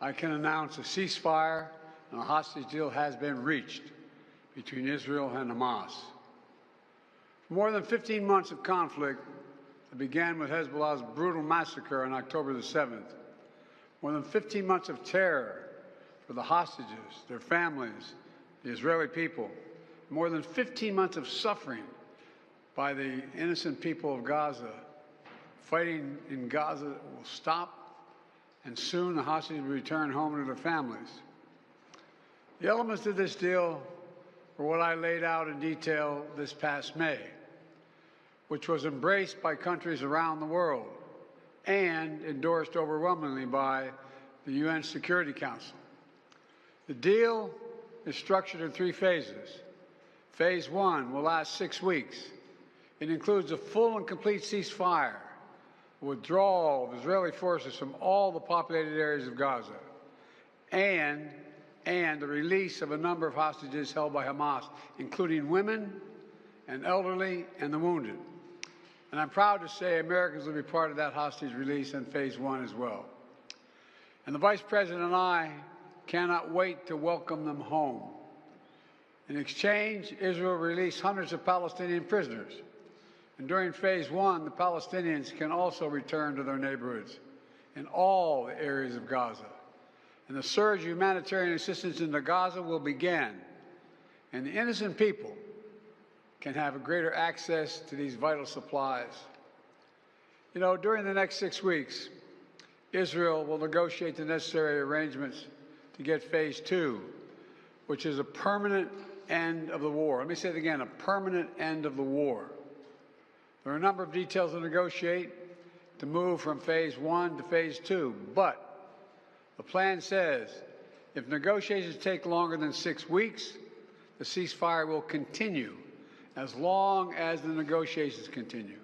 I can announce a ceasefire and a hostage deal has been reached between Israel and Hamas. More than 15 months of conflict that began with Hezbollah's brutal massacre on October the 7th. More than 15 months of terror for the hostages, their families, the Israeli people. More than 15 months of suffering by the innocent people of Gaza. Fighting in Gaza will stop, and soon the hostages will return home to their families. The elements of this deal were what I laid out in detail this past May, which was embraced by countries around the world and endorsed overwhelmingly by the UN Security Council. The deal is structured in 3 phases. Phase 1 will last 6 weeks. It includes a full and complete ceasefire, withdrawal of Israeli forces from all the populated areas of Gaza, and the release of a number of hostages held by Hamas, including women and elderly and the wounded. And I'm proud to say Americans will be part of that hostage release in Phase 1 as well. And the Vice President and I cannot wait to welcome them home. In exchange, Israel released hundreds of Palestinian prisoners. And during Phase 1, the Palestinians can also return to their neighborhoods in all the areas of Gaza. And the surge of humanitarian assistance into Gaza will begin. And the innocent people can have a greater access to these vital supplies. You know, during the next 6 weeks, Israel will negotiate the necessary arrangements to get Phase 2, which is a permanent end of the war. Let me say it again, a permanent end of the war. There are a number of details to negotiate to move from Phase 1 to Phase 2, but the plan says if negotiations take longer than 6 weeks, the ceasefire will continue as long as the negotiations continue.